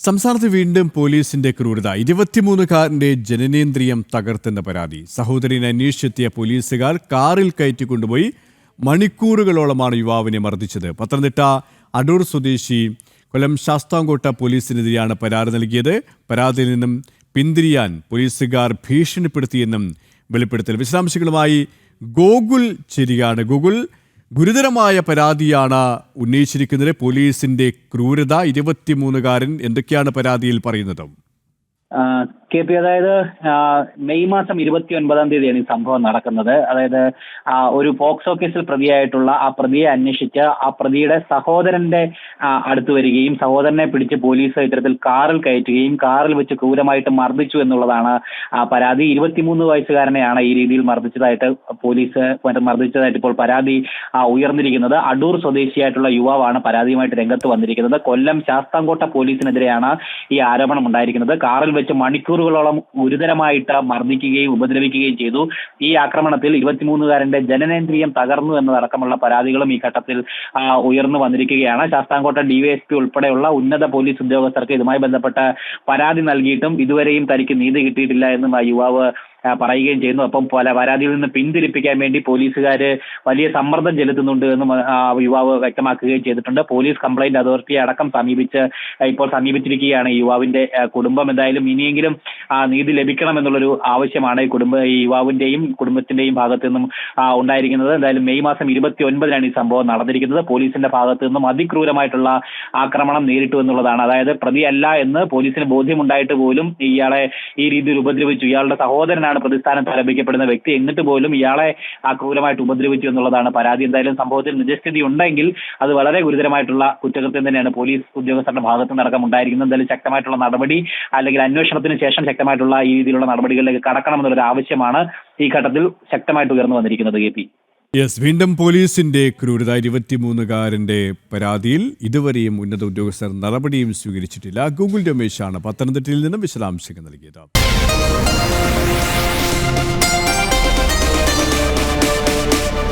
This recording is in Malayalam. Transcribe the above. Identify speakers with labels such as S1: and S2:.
S1: സംസ്ഥാനത്ത് വീണ്ടും പോലീസിന്റെ ക്രൂരത. 23-കാരന്റെ ജനനേന്ദ്രിയം തകർത്തെന്ന പരാതി. സഹോദരനെ അന്വേഷിച്ചെത്തിയ പോലീസുകാർ കാറിൽ കയറ്റിക്കൊണ്ടുപോയി മണിക്കൂറുകളോളമാണ് യുവാവിനെ മർദ്ദിച്ചത്. പത്തനംതിട്ട അടൂർ സ്വദേശി കൊല്ലം ശാസ്താംകോട്ട പോലീസിനെതിരെയാണ് പരാതി നൽകിയത്. പരാതിയിൽ നിന്നും പിന്തിരിയാൻ പോലീസുകാർ ഭീഷണിപ്പെടുത്തിയെന്നും വെളിപ്പെടുത്തൽ. വിശദാംശങ്ങളുമായി ഗോകുൽ ചേരുകയാണ്. ഗോകുൽ, ഗുരുതരമായ പരാതിയാണ് ഉന്നയിച്ചിരിക്കുന്നത്. പോലീസിന്റെ ക്രൂരത. 23-കാരൻ എന്തൊക്കെയാണ് പരാതിയിൽ പറയുന്നത്?
S2: കെ പി, അതായത് മെയ് മാസം 29-ാം തീയതിയാണ് ഈ സംഭവം നടക്കുന്നത്. അതായത് ഒരു പോക്സോ കേസിൽ പ്രതിയായിട്ടുള്ള ആ പ്രതിയെ അന്വേഷിച്ച് ആ പ്രതിയുടെ സഹോദരന്റെ അടുത്ത് വരികയും സഹോദരനെ പിടിച്ച് പോലീസ് ഇത്തരത്തിൽ കാറിൽ കയറ്റുകയും കാറിൽ വെച്ച് ക്രൂരമായിട്ട് മർദ്ദിച്ചു എന്നുള്ളതാണ് പരാതി. 23 വയസ്സുകാരനെയാണ് ഈ രീതിയിൽ മർദ്ദിച്ചതായിട്ട് ഇപ്പോൾ പരാതി ഉയർന്നിരിക്കുന്നത്. അടൂർ സ്വദേശിയായിട്ടുള്ള യുവാവാണ് പരാതിയുമായിട്ട് രംഗത്ത് വന്നിരിക്കുന്നത്. കൊല്ലം ശാസ്താംകോട്ട പോലീസിനെതിരെയാണ് ഈ ആരോപണം ഉണ്ടായിരിക്കുന്നത്. കാറിൽ വെച്ച് മണിക്കൂറുകളോളം ഗുരുതരമായിട്ട് മർദ്ദിക്കുകയും ഉപദ്രവിക്കുകയും ചെയ്തു. ഈ ആക്രമണത്തിൽ 23-കാരന്റെ ജനനേന്ദ്രിയം തകർന്നു എന്നതടക്കമുള്ള പരാതികളും ഈ ഘട്ടത്തിൽ ഉയർന്നു വന്നിരിക്കുകയാണ്. ശാസ്താംകോട്ട ഡിവൈഎസ്പി ഉൾപ്പെടെയുള്ള ഉന്നത പോലീസ് ഉദ്യോഗസ്ഥർക്ക് ഇതുമായി ബന്ധപ്പെട്ട പരാതി നൽകിയിട്ടും ഇതുവരെയും തനിക്ക് നീതി കിട്ടിയിട്ടില്ല എന്നും ആ യുവാവ് പറയുകയും ചെയ്യുന്നു. അപ്പം പല പരാതിയിൽ നിന്ന് പിന്തിരിപ്പിക്കാൻ വേണ്ടി പോലീസുകാര് വലിയ സമ്മർദ്ദം ചെലുത്തുന്നുണ്ട് എന്നും യുവാവ് വ്യക്തമാക്കുകയും ചെയ്തിട്ടുണ്ട്. പോലീസ് കംപ്ലൈന്റ് അതോറിറ്റിയെ അടക്കം സമീപിച്ചിരിക്കുകയാണ് ഈ യുവാവിന്റെ കുടുംബം. എന്തായാലും ഇനിയെങ്കിലും നീതി ലഭിക്കണം എന്നുള്ളൊരു ആവശ്യമാണ് ഈ യുവാവിന്റെയും കുടുംബത്തിന്റെയും ഭാഗത്തു നിന്നും ഉണ്ടായിരിക്കുന്നത്. എന്തായാലും മെയ് മാസം 29-നാണ് ഈ സംഭവം നടന്നിരിക്കുന്നത്. പോലീസിന്റെ ഭാഗത്തു നിന്നും അതിക്രൂരമായിട്ടുള്ള ആക്രമണം നേരിട്ടു എന്നുള്ളതാണ്. അതായത് പ്രതിയല്ല എന്ന് പോലീസിന് ബോധ്യമുണ്ടായിട്ട് പോലും ഇയാളെ ഈ രീതിയിൽ ഉപദ്രവിച്ചു. ഇയാളുടെ സഹോദരനാണ് പ്രതിസ്ഥാനത്ത് ആരംഭിക്കപ്പെടുന്ന വ്യക്തി, എന്നിട്ട് പോലും ഇയാളെ ക്രൂരമായിട്ട് ഉപദ്രവിച്ചു എന്നുള്ളതാണ് പരാതി. എന്തായാലും സംഭവത്തിൽ നിജസ്ഥിതി ഉണ്ടെങ്കിൽ അത് വളരെ ഗുരുതരമായിട്ടുള്ള കുറ്റകൃത്യം തന്നെയാണ് പോലീസ് ഉദ്യോഗസ്ഥരുടെ ഭാഗത്ത് നടക്കം ഉണ്ടായിരിക്കുന്നത്. എന്തായാലും ശക്തമായിട്ടുള്ള നടപടി, അല്ലെങ്കിൽ അന്വേഷണത്തിന് ശേഷം ശക്തമായിട്ടുള്ള ഈ രീതിയിലുള്ള നടപടികളിലേക്ക് കടക്കണം എന്നുള്ളൊരു ആവശ്യമാണ് ഈ ഘട്ടത്തിൽ ശക്തമായിട്ട് ഉയർന്നു വന്നിരിക്കുന്നത്. കെ പി,
S1: വീണ്ടും പോലീസിന്റെ ക്രൂരത. 23-കാരന്റെ പരാതിയിൽ ഇതുവരെയും ഉന്നത ഉദ്യോഗസ്ഥർ നടപടിയും സ്വീകരിച്ചിട്ടില്ല. ഗൂഗിൾ രമേശാണ് പത്തനംതിട്ടയിൽ നിന്നും വിശദാംശങ്ങൾ നൽകിയത്.